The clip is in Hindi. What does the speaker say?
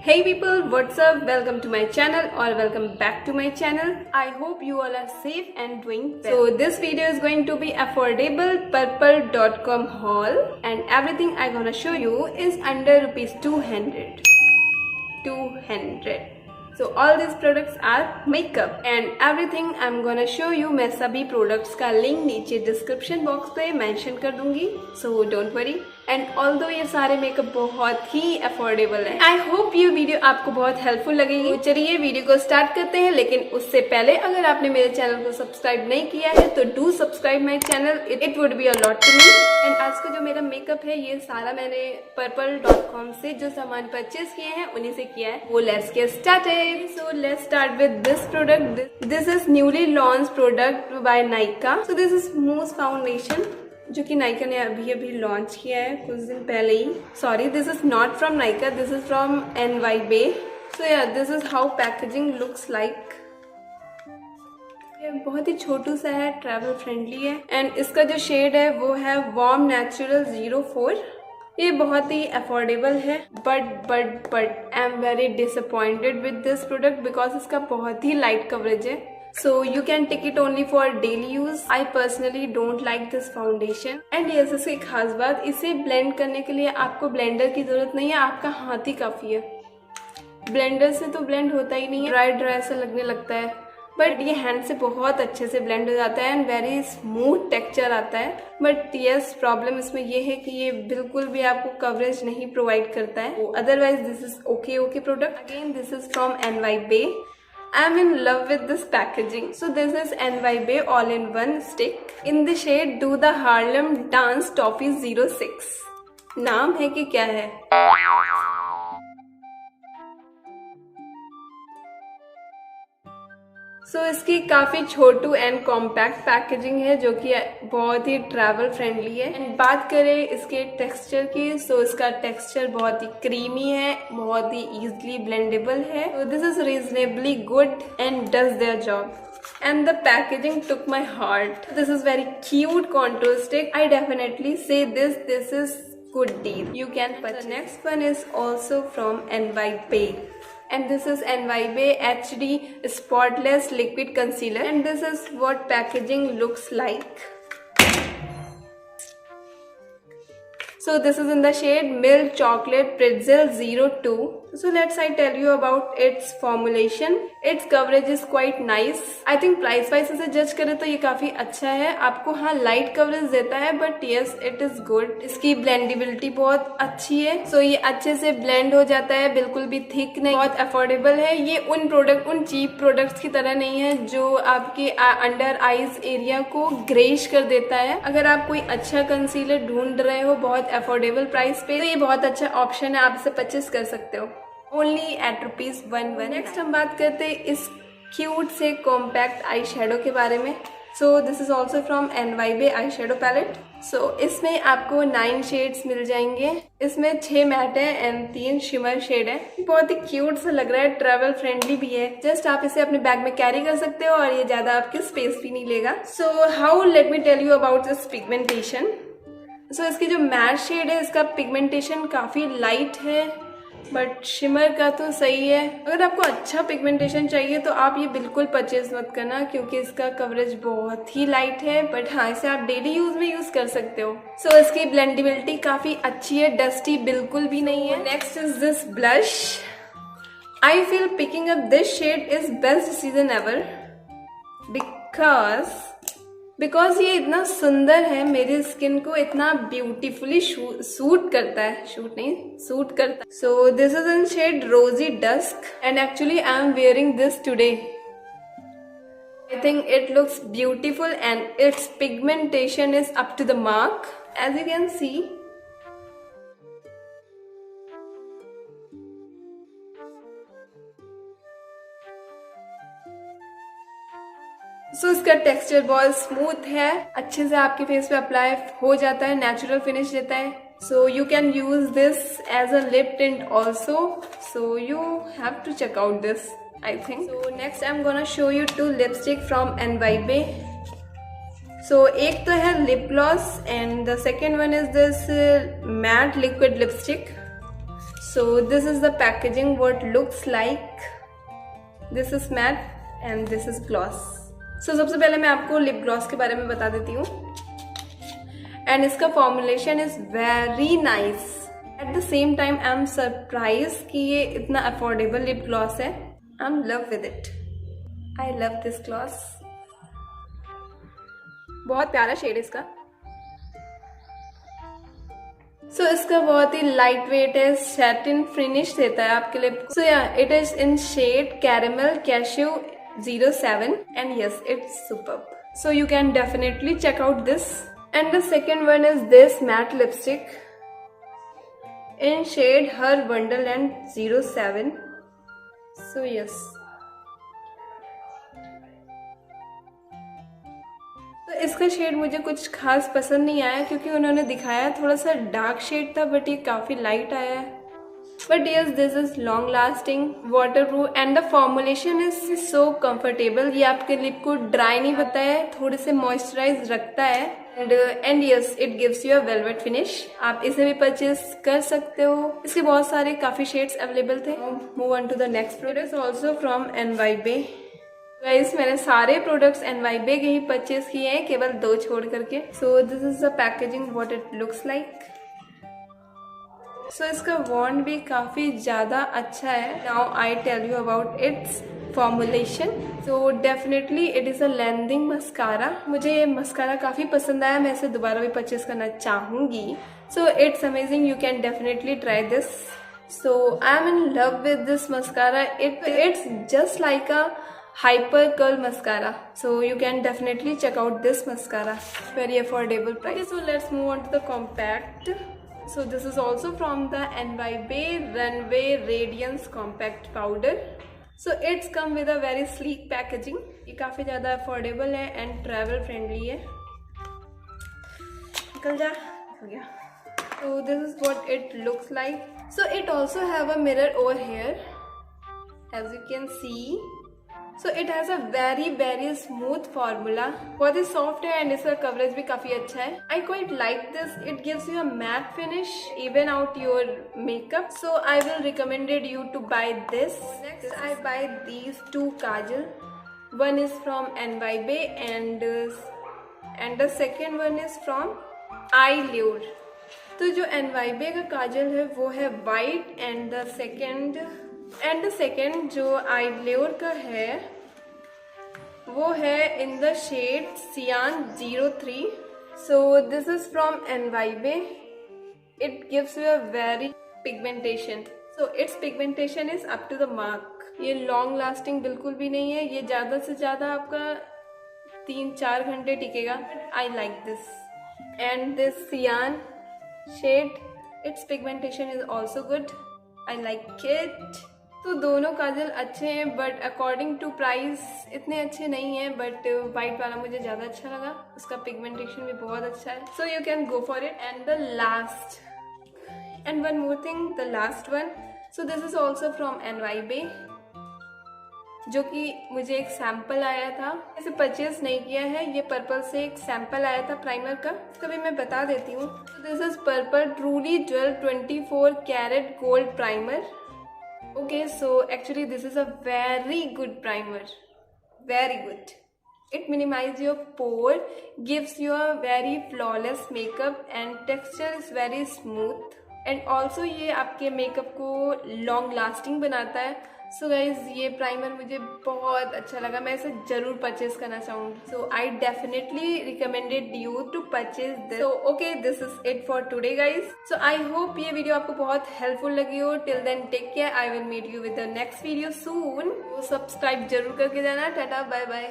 Hey people, what's up? Welcome to my channel or welcome back to my channel. I hope you all are safe and doing well. So this video is going to be affordable purple.com haul and everything I'm gonna show you is under rupees 200. So all these products are makeup and everything I'm gonna show you मैं सभी products का link नीचे description box पे mention कर दूंगी. So don't worry. And although ये सारे मेकअप बहुत ही अफोर्डेबल है. आई होप ये वीडियो आपको बहुत हेल्पफुल लगेगी. तो चलिए वीडियो को स्टार्ट करते हैं, लेकिन उससे पहले अगर आपने मेरे चैनल को सब्सक्राइब नहीं किया है तो do subscribe my channel. It would be a lot to me. And आज का जो मेरा मेकअप है ये सारा मैंने पर्पल.com से जो सामान परचेज किए हैं उन्हीं से किया है. वो let's get started. So let's start with this product. This is newly launch product by Nykaa. So this is smooth foundation जो कि नायका ने अभी लॉन्च किया है कुछ दिन पहले ही. Sorry, this is not from Nykaa, this is from NYBe. So yeah this is how packaging looks like. ये बहुत ही छोटू सा है, ट्रैवल फ्रेंडली है. एंड इसका जो शेड है वो है वार्म नेचुरल 04. ये बहुत ही अफोर्डेबल है but I am very disappointed with this product because इसका बहुत ही लाइट कवरेज है. So you can take it only for daily use. I personally don't like this foundation. And yes, इसकी खास बात, इसे ब्लेंड करने के लिए आपको ब्लेंडर की जरूरत नहीं है, आपका हाथ ही काफी है. ब्लेंडर से तो ब्लेंड होता ही नहीं है, ड्राई सा लगने लगता है. बट ये हैंड से बहुत अच्छे से ब्लेंड हो जाता है एंड वेरी स्मूथ टेक्सचर आता है. बट यस, प्रॉब्लम इसमें ये है कि ये बिल्कुल भी आपको कवरेज नहीं प्रोवाइड करता है. Otherwise this is okay product. Again this is from NYBe. I'm in love with this packaging. So this is NYBe all-in-one stick in the shade Do the Harlem Dance Toffee 06. नाम है कि क्या है. सो इसकी काफी छोटू एंड कॉम्पैक्ट पैकेजिंग है जो कि बहुत ही ट्रैवल फ्रेंडली है. एंड बात करें इसके टेक्सचर की, सो इसका टेक्सचर बहुत ही क्रीमी है, बहुत ही इजीली ब्लेंडेबल है. So this is reasonably good and does their job. And the packaging took my heart. This is very cute contour stick. I definitely say this is good deal. You can purchase. The next one is also from NYBe. And this is NYBe HD Spotless Liquid Concealer. And this is what packaging looks like. So this is in the shade Milk Chocolate Pretzel 02. So let's I tell you about its formulation. Its coverage is quite nice. I think price wise इसे जज करें तो ये काफी अच्छा है. आपको हाँ लाइट कवरेज देता है but yes it is good. इसकी ब्लेंडेबिलिटी बहुत अच्छी है. सो ये अच्छे से ब्लेंड हो जाता है, बिल्कुल भी थिक नहीं. बहुत अफोर्डेबल है. ये उन चीप प्रोडक्ट्स की तरह नहीं है जो आपके अंडर आईज एरिया को ग्रेइश कर देता है. अगर आप कोई अच्छा कंसीलर ढूंढ रहे हो बहुत अफोर्डेबल प्राइस पे तो ये बहुत अच्छा ऑप्शन है, आप इसे परचेस कर सकते हो ओनली एट ₹11. नेक्स्ट हम बात करते हैं इस क्यूट से कॉम्पैक्ट आई शेडो के बारे में. So this is also from NYBe eye shadow palette. So इसमें आपको 9 शेड्स मिल जाएंगे. इसमें 6 मैट है एंड 3 शिमर शेड है. बहुत ही क्यूट सा लग रहा है, ट्रेवल फ्रेंडली भी है. जस्ट आप इसे अपने बैग में कैरी कर सकते हो और ये ज्यादा आपके स्पेस भी नहीं लेगा. So how let me tell you about this pigmentation. So इसकी जो मैट शेड है इसका पिगमेंटेशन काफी लाइट है बट शिमर का तो सही है. अगर आपको अच्छा पिगमेंटेशन चाहिए तो आप ये बिल्कुल परचेज मत करना क्योंकि इसका कवरेज बहुत ही लाइट है. बट हाँ, इसे आप डेली यूज में यूज कर सकते हो. सो इसकी ब्लेंडेबिलिटी काफी अच्छी है, डस्टी बिल्कुल भी नहीं है. Next is this blush. I feel picking up this shade is best decision ever because ये इतना सुंदर है, मेरी स्किन को इतना ब्यूटीफुली सूट करता है. सूट करता है. So this is in shade rosy dusk and actually I am wearing this today. I think it looks beautiful and its pigmentation is up to the mark as you can see. So इसका टेक्सचर बहुत स्मूथ है, अच्छे से आपके फेस पे अप्लाई हो जाता है, नेचुरल फिनिश देता है. So you can use this as a lip tint also. So you have to check out this I think. So next I am gonna show you 2 lipstick from NYBe. सो एक तो है lip gloss and the second one is this matte liquid lipstick. So this is the packaging, what looks like. This is matte and this is gloss. So सबसे पहले मैं आपको लिप ग्लॉस के बारे में बता देती हूँ. एंड इसका formulation is very nice. At the same time I am surprise कि ये इतना अफोर्डेबल लिप ग्लॉस है. I am love with it. I love this gloss. बहुत प्यारा शेड इसका. सो इसका बहुत ही लाइट वेट है, सैटिन फिनिश देता है आपके लिप को. So yeah it is in shade caramel cashew 07 and yes, it's superb. So you can definitely check out this. And the second one is this matte lipstick in shade Her Wonderland 07. So yes. तो इसका शेड मुझे कुछ खास पसंद नहीं आया क्योंकि उन्होंने दिखाया थोड़ा सा डार्क शेड था, बट ये काफी लाइट आया है. But yes, this is long lasting, waterproof and the formulation is so comfortable. ये आपके लिप को ड्राई नहीं करता है, थोड़े से मॉइस्चराइज रखता है. And yes, it gives you a velvet finish. आप इसे भी परचेज कर सकते हो. इसके बहुत सारे काफी शेड्स अवेलेबल थे. Move on to the next product. It is also from NYBE. Guys मैंने सारे प्रोडक्ट्स NYBE के ही परचेज किए हैं, केवल 2 छोड़ करके. So this is the packaging, what it looks like. सो इसका वॉन्ड भी काफ़ी ज़्यादा अच्छा है. Now I tell you about its formulation. So definitely it is a lengthening mascara. मुझे ये मस्कारा काफ़ी पसंद आया, मैं इसे दोबारा भी परचेज करना चाहूँगी. So it's amazing, you can definitely try this. So I am in love with this mascara. It's just like a hyper curl mascara. So you can definitely check out this mascara. Very affordable price. Okay, so let's move on to the compact. So this is also from the NYBE Runway Radiance Compact Powder. So it's come with a very sleek packaging. ये काफ़ी ज़्यादा affordable है and travel friendly है. निकल जा, हो गया. So this is what it looks like. So it also have a mirror over here, as you can see. So it has a very smooth formula. बहुत ही soft है and इसका coverage भी काफी अच्छा है. I quite like this. It gives you a matte finish, even out your makeup. So I will recommended you to buy this. Next I buy these 2 kajal. One is from NYBE and the second one is from iLure. तो जो NYBE का काजल है वो है white and the second जो iLure का है वो है in the shade Cyan 03. So this is from NYBE. It gives you a very pigmentation. So its pigmentation is up to the mark. ये long lasting बिल्कुल भी नहीं है, ये ज़्यादा से ज़्यादा आपका 3-4 घंटे टिकेगा. I like this. And this Cyan shade, its pigmentation is also good. I like it. तो दोनों काजल अच्छे हैं बट अकॉर्डिंग टू प्राइस इतने अच्छे नहीं हैं. बट वाइट वाला मुझे ज़्यादा अच्छा लगा, उसका पिगमेंटेशन भी बहुत अच्छा है. So you can go for it. And the last and one more thing, the last one. So this is also from NYBE, जो कि मुझे एक सैम्पल आया था. इसे परचेज नहीं किया है, ये पर्पल से एक सैम्पल आया था प्राइमर का. कभी मैं बता देती हूँ. This is purple truly jewel 24 carat gold primer. Okay, so actually this is a very good primer, very good. It minimizes your pore, gives you a very flawless makeup and texture is very smooth. And also ये आपके मेकअप को long lasting बनाता है. सो गाइज ये प्राइमर मुझे बहुत अच्छा लगा, मैं इसे जरूर परचेज करना चाहूँगी. So I definitely recommended you to purchase this. So okay, this is it for today guys. So I hope ये वीडियो आपको बहुत हेल्पफुल लगी हो. Till then take care. I will meet you with the next video soon. Subscribe जरूर करके जाना. Tata, bye bye.